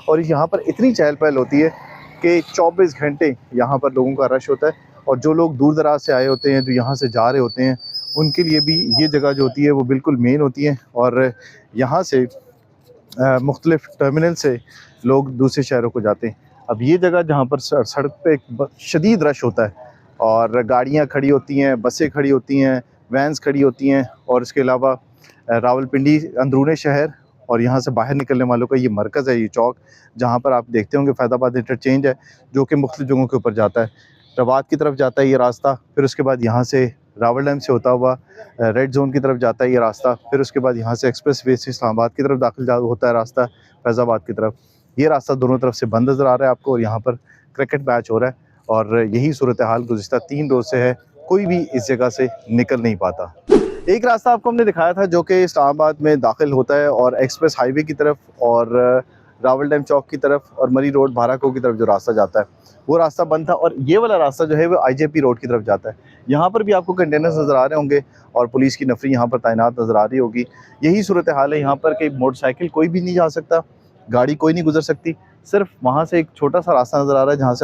और यहाँ पर इतनी चहल पहल होती है कि 24 घंटे यहाँ पर लोगों का रश होता है। और जो लोग दूर दराज से आए होते हैं, जो यहाँ से जा रहे होते हैं, उनके लिए भी ये जगह जो होती है वो बिल्कुल मेन होती है। और यहाँ से मुख्तलिफ़ टर्मिनल से लोग दूसरे शहरों को जाते हैं। अब ये जगह जहाँ पर सड़क पे एक शदीद रश होता है और गाड़ियाँ खड़ी होती हैं, बसें खड़ी होती हैं, वैन्स खड़ी होती हैं, और इसके अलावा रावलपिंडी अंदरूनी शहर और यहाँ से बाहर निकलने वालों का ये मरकज़ है, ये चौक, जहाँ पर आप देखते होंगे फैज़ाबाद इंटरचेंज है जो कि मुख्तलिफ़ जगहों के ऊपर जाता है। रबात की तरफ जाता है ये रास्ता, फिर उसके बाद यहाँ से रावल डैम से होता हुआ रेड जोन की तरफ जाता है ये रास्ता, फिर उसके बाद यहाँ से एक्सप्रेस वे से इस्लामाबाद की तरफ दाखिल होता है रास्ता फैज़ाबाद की तरफ। ये रास्ता दोनों तरफ से बंद नज़र आ रहा है आपको, और यहाँ पर क्रिकेट मैच हो रहा है और यही सूरत हाल गुज़िश्ता 3 रोज़ से है, कोई भी इस जगह से निकल नहीं पाता। एक रास्ता आपको हमने दिखाया था जो कि इस्लामाबाद में दाखिल होता है और एक्सप्रेस हाईवे की तरफ और रावल डैम चौक की तरफ और मरी रोड भाराको की तरफ जो रास्ता जाता है वो रास्ता बंद था, और ये वाला रास्ता जो है वो IJP रोड की तरफ जाता है। यहाँ पर भी आपको कंटेनर्स नज़र आ रहे होंगे और पुलिस की नफरी यहाँ पर तैनात नज़र आ रही होगी। यही सूरत हाल है यहाँ पर कि मोटरसाइकिल कोई भी नहीं जा सकता, गाड़ी कोई नहीं गुजर सकती, सिर्फ वहाँ से एक छोटा सा रास्ता नज़र आ रहा है जहाँ से आप